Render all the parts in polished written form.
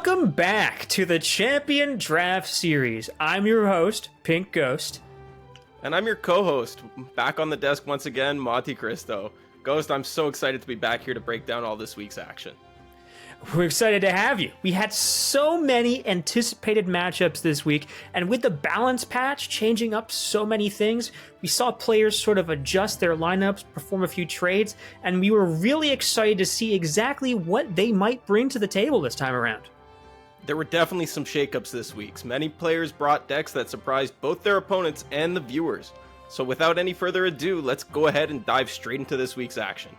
Welcome back to the Champion Draft Series. I'm your host, Pink Ghost. And I'm your co-host, back on the desk once again, MonteXristo. Ghost, I'm so excited to be back here to break down all this week's action. We're excited to have you. We had so many anticipated matchups this week, and with the balance patch changing up so many things, we saw players sort of adjust their lineups, perform a few trades, and we were really excited to see exactly what they might bring to the table this time around. There were definitely some shakeups this week. Many players brought decks that surprised both their opponents and the viewers. So without any further ado, let's go ahead and dive straight into this week's action.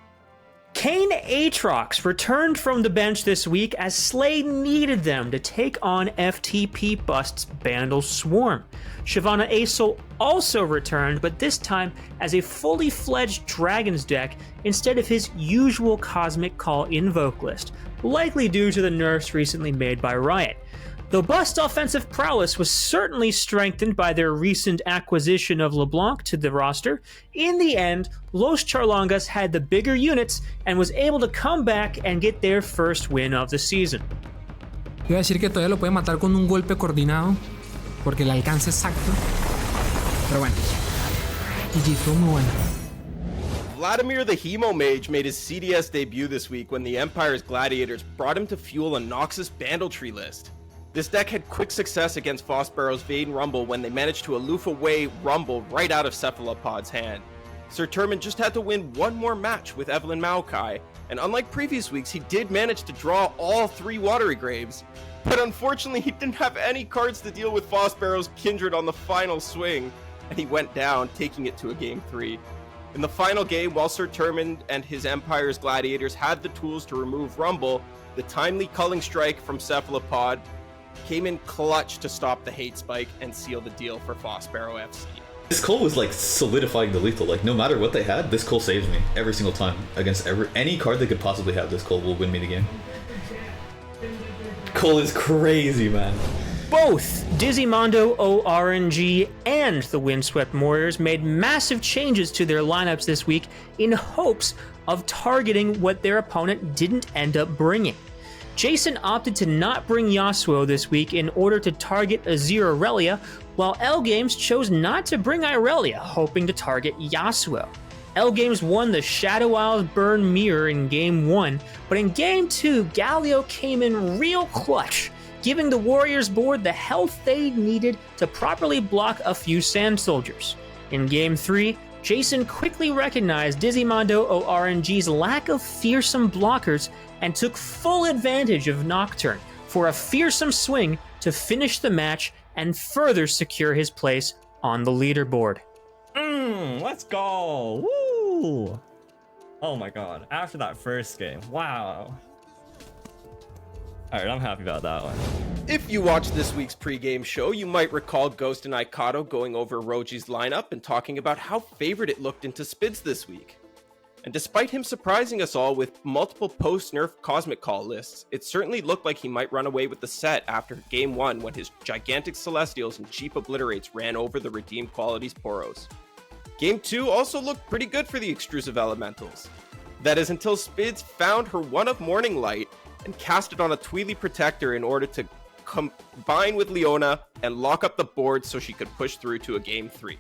Kane Aatrox returned from the bench this week as Slay needed them to take on FTP Bust's Bandle Swarm. Shyvana Aesol also returned, but this time as a fully fledged Dragons deck instead of his usual Cosmic Call Invoke list, likely due to the nerfs recently made by Riot. Though Bust's offensive prowess was certainly strengthened by their recent acquisition of LeBlanc to the roster, in the end, Los Charlangas had the bigger units and was able to come back and get their first win of the season. Iba a decir que todavía lo puede matar con un golpe coordinado, porque el alcance exacto. Pero bueno, GG, fue muy bueno. Vladimir the Hemo Mage made his CDS debut this week when the Empire's Gladiators brought him to fuel a Noxus Bandletree list. This deck had quick success against Frostbarrow's Vayne Rumble when they managed to aloof away Rumble right out of Cephalopod's hand. Sir Turman just had to win one more match with Evelyn Maokai, and unlike previous weeks, he did manage to draw all three Watery Graves. But unfortunately, he didn't have any cards to deal with Frostbarrow's Kindred on the final swing, and he went down, taking it to a Game 3. In the final game, while Sir Turman and his Empire's Gladiators had the tools to remove Rumble, the timely Culling Strike from Cephalopod came in clutch to stop the hate spike and seal the deal for Frostbarrow FC. This Cole was like solidifying the lethal. Like no matter what they had, this Cole saves me every single time. Against any card they could possibly have, this Cole will win me the game. Cole is crazy, man. Both Dizzimondo ORNG and the Windswept Warriors made massive changes to their lineups this week in hopes of targeting what their opponent didn't end up bringing. Jason opted to not bring Yasuo this week in order to target Azir Aurelia, while L Games chose not to bring Irelia, hoping to target Yasuo. L Games won the Shadow Isles Burn Mirror in Game 1, but in Game 2, Galio came in real clutch, giving the Warriors board the health they needed to properly block a few Sand Soldiers. In Game 3, Jason quickly recognized Dizzimondo ORNG's lack of fearsome blockers and took full advantage of Nocturne for a fearsome swing to finish the match and further secure his place on the leaderboard. Let's go! Woo! Oh my god, after that first game, wow. Alright, I'm happy about that one. If you watched this week's pregame show, you might recall Ghost and Ikato going over Roji's lineup and talking about how favored it looked into Spids this week. And despite him surprising us all with multiple post-nerf Cosmic Call lists, it certainly looked like he might run away with the set after Game 1 when his gigantic Celestials and cheap Obliterates ran over the Redeemed Qualities Poros. Game 2 also looked pretty good for the Extrusive Elementals. That is until Spids found her One of Morning Light and cast it on a Tweely Protector in order to combine with Leona and lock up the board so she could push through to a Game 3.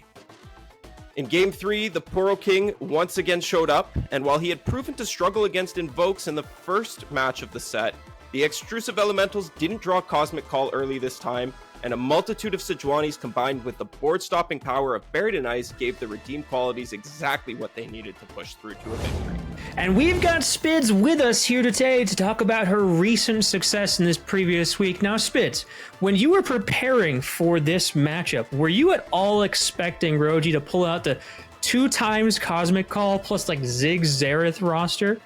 In Game 3, the Poro King once again showed up, and while he had proven to struggle against Invokes in the first match of the set, the Extrusive Elementals didn't draw Cosmic Call early this time, and a multitude of Sejuanis combined with the board-stopping power of Buried in Ice gave the Redeemed Qualities exactly what they needed to push through to a victory. And we've got Spids with us here today to talk about her recent success in this previous week. Now, Spids, when you were preparing for this matchup, were you at all expecting Roji to pull out the 2 times Cosmic Call plus like Ziggs Xerath roster?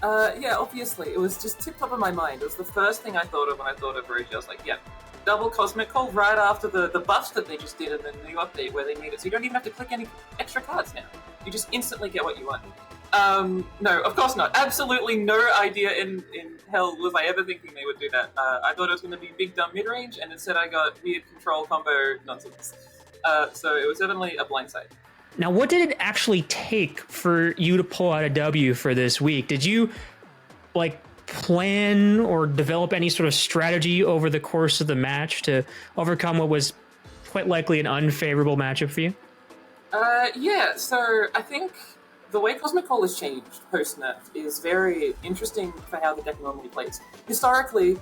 Yeah, obviously. It was just tipped up in my mind. It was the first thing I thought of when I thought of Roji. I was like, yeah, double Cosmic Call right after the buffs that they just did in the new update where they made it so you don't even have to click any extra cards now. You just instantly get what you want. No, of course not. Absolutely no idea in hell was I ever thinking they would do that. I thought it was going to be big dumb mid-range, and instead I got weird control combo nonsense. So it was definitely a blindside. Now, what did it actually take for you to pull out a W for this week? Did you, like, plan or develop any sort of strategy over the course of the match to overcome what was quite likely an unfavorable matchup for you? Yeah, so I think the way Cosmic Coal has changed post-nerf is very interesting for how the deck normally plays. Historically,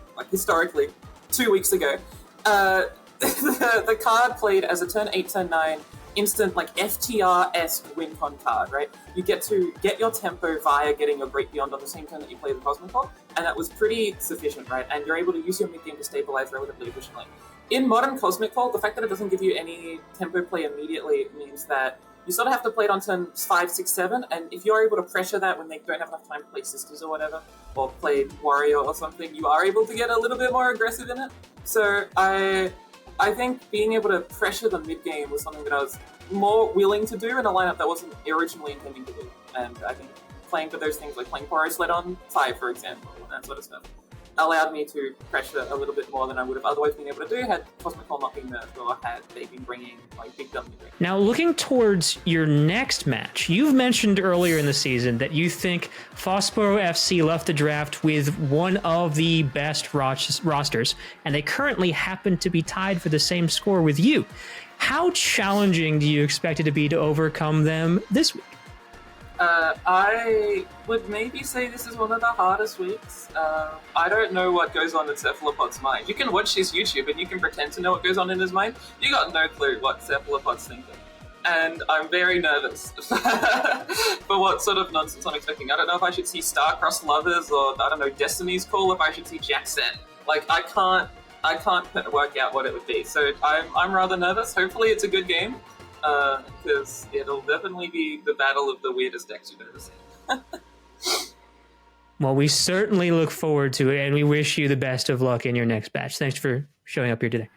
2 weeks ago, the card played as a turn 8, turn 9 instant, like FTR-esque win-con card, right? You get to get your tempo via getting your Great Beyond on the same turn that you play the Cosmic Coal, and that was pretty sufficient, right? And you're able to use your mid-game to stabilize relatively efficiently. In modern Cosmic Coal, the fact that it doesn't give you any tempo play immediately means that you sort of have to play it on turn 5, 6, 7, and if you're able to pressure that when they don't have enough time to play Sisters or whatever, or play Warrior or something, you are able to get a little bit more aggressive in it. So I think being able to pressure the mid-game was something that I was more willing to do in a lineup that wasn't originally intending to do. And I think playing for those things, like playing Porous Sled on 5, for example, and that sort of stuff, allowed me to pressure a little bit more than I would have otherwise been able to do had Cosmic Coal not been nerfed or had they been bringing like big dummy rings. Now, looking towards your next match, you've mentioned earlier in the season that you think Foxborough FC left the draft with one of the best rosters, and they currently happen to be tied for the same score with you. How challenging do you expect it to be to overcome them this week? I would maybe say this is one of the hardest weeks. I don't know what goes on in Cephalopod's mind. You can watch his YouTube and you can pretend to know what goes on in his mind. You got no clue what Cephalopod's thinking. And I'm very nervous for what sort of nonsense I'm expecting. I don't know if I should see Star-Crossed Lovers or, I don't know, Destiny's Call, if I should see Jackset. Like, I can't work out what it would be. So I'm rather nervous. Hopefully it's a good game. Because it'll definitely be the battle of the weirdest decks you've ever seen. Well, we certainly look forward to it, and we wish you the best of luck in your next batch. Thanks for showing up here today.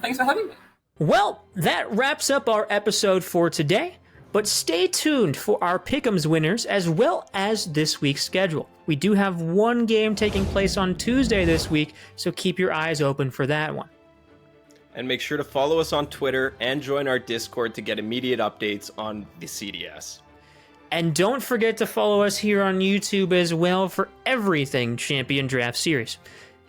Thanks for having me. Well, that wraps up our episode for today, but stay tuned for our Pick'ems winners as well as this week's schedule. We do have one game taking place on Tuesday this week, so keep your eyes open for that one. And make sure to follow us on Twitter and join our Discord to get immediate updates on the CDS. And don't forget to follow us here on YouTube as well for everything Champion Draft Series.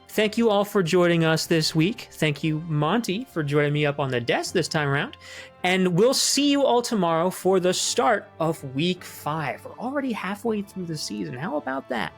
Thank you all for joining us this week. Thank you, Monty, for joining me up on the desk this time around. And we'll see you all tomorrow for the start of Week 5. We're already halfway through the season. How about that?